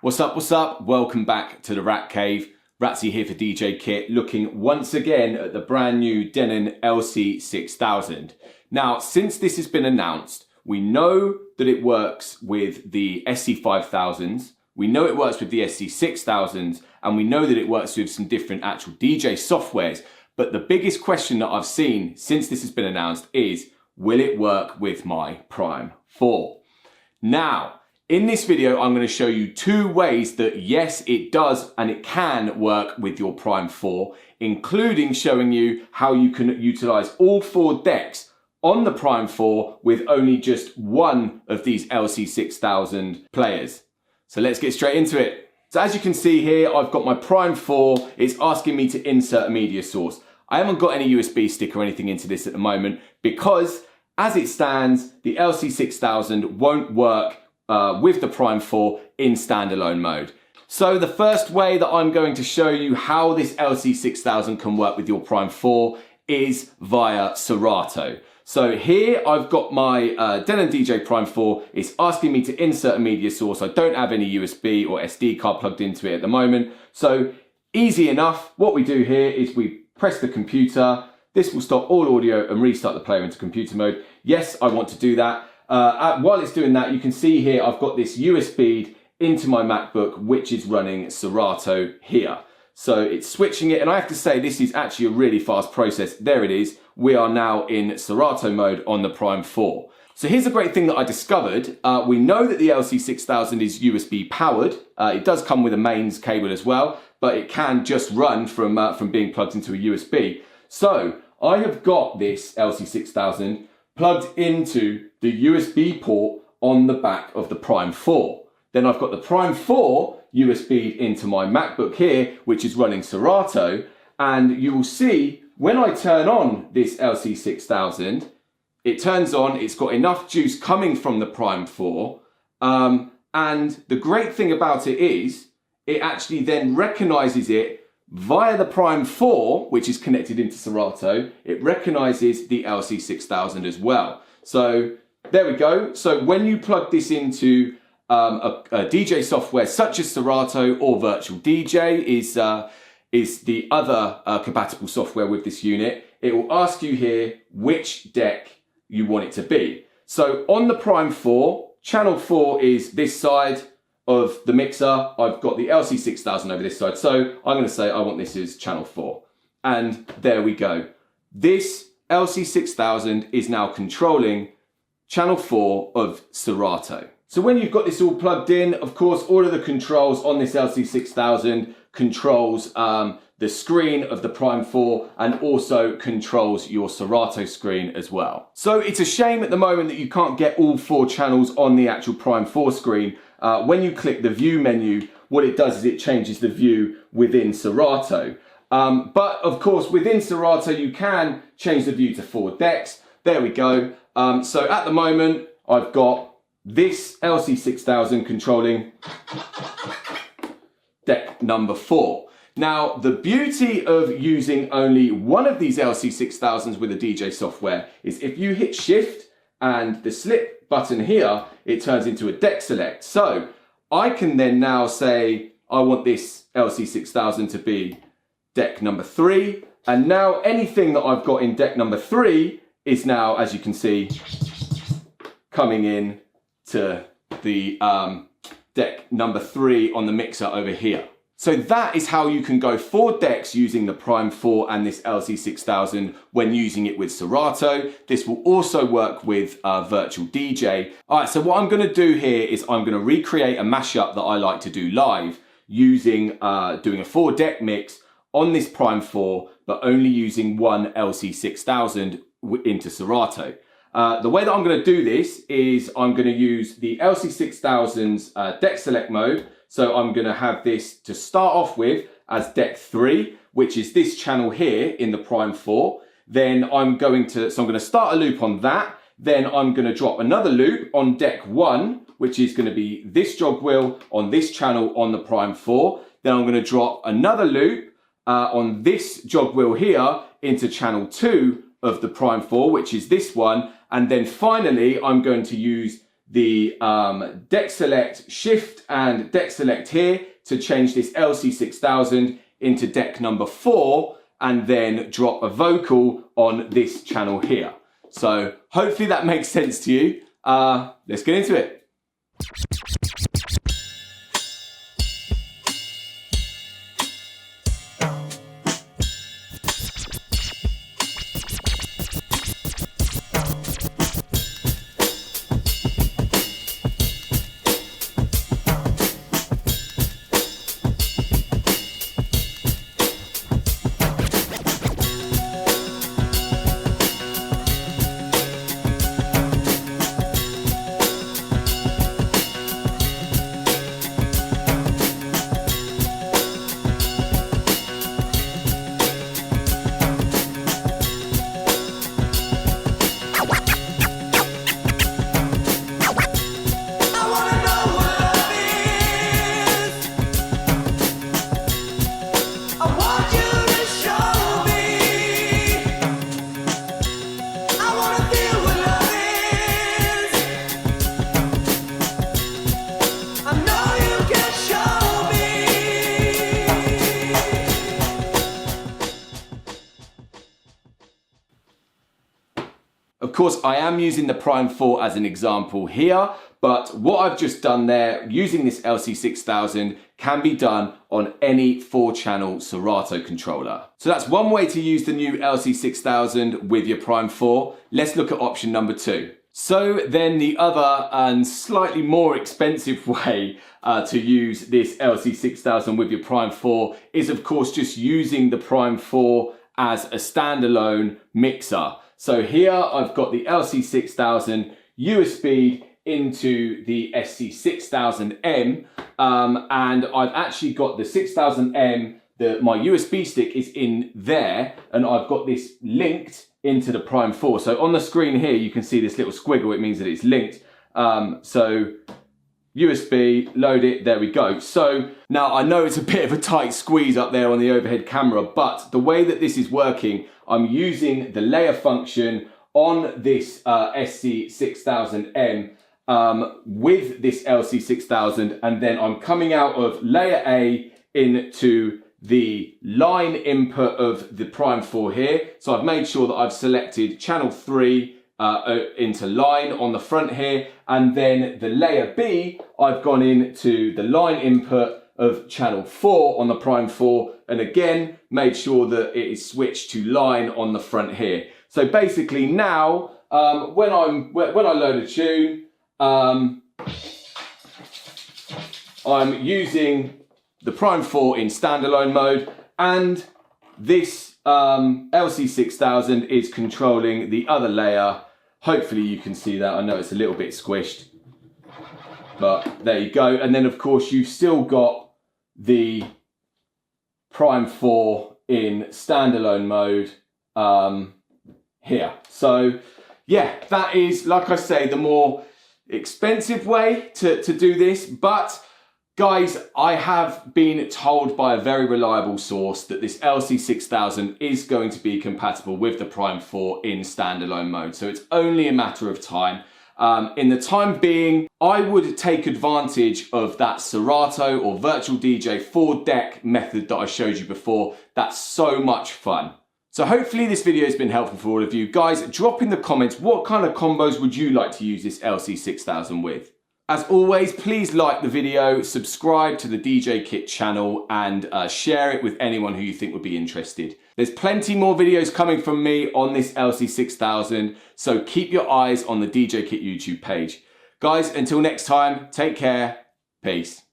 What's up, what's up? Welcome back to the Rat Cave. Ratzi here for DJKit, looking once again at the brand new Denon LC6000. Now, since this has been announced, we know that it works with the SC5000s, we know it works with the SC6000s, and we know that it works with some different actual DJ softwares. But the biggest question that I've seen since this has been announced is, will it work with my Prime 4? Now, in this video, I'm going to show you two ways that yes, it does and it can work with your Prime 4, including showing you how you can utilize all 4 decks on the Prime 4 with only just one of these LC6000 players. So let's get straight into it. So as you can see here, I've got my Prime 4. It's asking me to insert a media source. I haven't got any USB stick or anything into this at the moment because as it stands, the LC6000 won't work with the Prime 4 in standalone mode. So the first way that I'm going to show you how this LC6000 can work with your Prime 4 is via Serato. So here I've got my Denon DJ Prime 4. It's asking me to insert a media source. I don't have any USB or SD card plugged into it at the moment. So easy enough. What we do here is we press the computer. This will stop all audio and restart the player into computer mode. Yes, I want to do that. While it's doing that, you can see here I've got this USB into my MacBook, which is running Serato here. So it's switching it, and I have to say this is actually a really fast process. There it is. We are now in Serato mode on the Prime 4. So here's a great thing that I discovered. We know that the LC6000 is USB powered. It does come with a mains cable as well, but it can just run from being plugged into a USB. So I have got this LC6000 plugged into the USB port on the back of the Prime 4. Then I've got the Prime 4 USB into my MacBook here, which is running Serato. And you will see when I turn on this LC6000, it turns on, it's got enough juice coming from the Prime 4. And the great thing about it is, it actually then recognizes it via the Prime 4, which is connected into Serato. It recognizes the LC6000 as well. So there we go. So when you plug this into a DJ software such as Serato or Virtual DJ is the other compatible software with this unit, it will ask you here which deck you want it to be. So on the Prime 4, channel 4 is this side of the mixer. I've got the LC6000 over this side. So I'm going to say I want this as channel 4. And there we go. This LC6000 is now controlling channel 4 of Serato. So when you've got this all plugged in, of course, all of the controls on this LC6000 controls the screen of the Prime 4 and also controls your Serato screen as well. So it's a shame at the moment that you can't get all 4 channels on the actual Prime 4 screen. When you click the view menu, what it does is it changes the view within Serato. But of course, within Serato, you can change the view to 4 decks. There we go. So at the moment, I've got this LC6000 controlling deck number 4. Now, the beauty of using only one of these LC6000s with a DJ software is if you hit shift and the slip button here, it turns into a deck select. So I can then now say, I want this LC6000 to be deck number 3. And now anything that I've got in deck number 3 is now, as you can see, coming in to the deck number 3 on the mixer over here. So that is how you can go 4 decks using the Prime 4 and this LC6000 when using it with Serato. This will also work with Virtual DJ. All right, so what I'm going to do here is I'm going to recreate a mashup that I like to do live using doing a 4 deck mix on this Prime 4, but only using one LC6000 into Serato. The way that I'm going to do this is I'm going to use the LC6000's deck select mode. So I'm going to have this to start off with as deck 3, which is this channel here in the Prime 4. Then I'm going to start a loop on that. Then I'm going to drop another loop on deck 1, which is going to be this jog wheel on this channel on the Prime 4. Then I'm going to drop another loop on this jog wheel here into channel 2 of the Prime 4, which is this one. And then finally, I'm going to use the deck select, shift and deck select here to change this LC6000 into deck number 4 and then drop a vocal on this channel here. So hopefully that makes sense to you. Let's get into it. Of course, I am using the Prime 4 as an example here, but what I've just done there, using this LC6000, can be done on any 4-channel Serato controller. So that's one way to use the new LC6000 with your Prime 4. Let's look at option number 2. So then the other and slightly more expensive way to use this LC6000 with your Prime 4 is, of course, just using the Prime 4 as a standalone mixer. So here I've got the LC6000 USB into the SC6000M, and I've actually got the 6000M, my USB stick is in there, and I've got this linked into the Prime 4. So on the screen here you can see this little squiggle, it means that it's linked. So USB, load it, there we go. So now I know it's a bit of a tight squeeze up there on the overhead camera, but the way that this is working, I'm using the layer function on this SC6000M with this LC6000, and then I'm coming out of layer A into the line input of the Prime 4 here. So I've made sure that I've selected channel 3 into line on the front here, and then the layer B, I've gone into the line input of channel 4 on the Prime 4, and again made sure that it is switched to line on the front here. So basically now when I load a tune, I'm using the Prime 4 in standalone mode, and this LC6000 is controlling the other layer. Hopefully you can see that. I know it's a little bit squished, but there you go. And then of course you've still got the Prime 4 in standalone mode here. So yeah, that is, like I say, the more expensive way to do this. But guys, I have been told by a very reliable source that this LC6000 is going to be compatible with the Prime 4 in standalone mode. So it's only a matter of time. In the time being, I would take advantage of that Serato or Virtual DJ 4-deck method that I showed you before. That's so much fun. So hopefully this video has been helpful for all of you. Guys, drop in the comments, what kind of combos would you like to use this LC6000 with? As always, please like the video, subscribe to the DJKit channel, and share it with anyone who you think would be interested. There's plenty more videos coming from me on this LC6000, so keep your eyes on the DJKit YouTube page. Guys, until next time, take care, peace.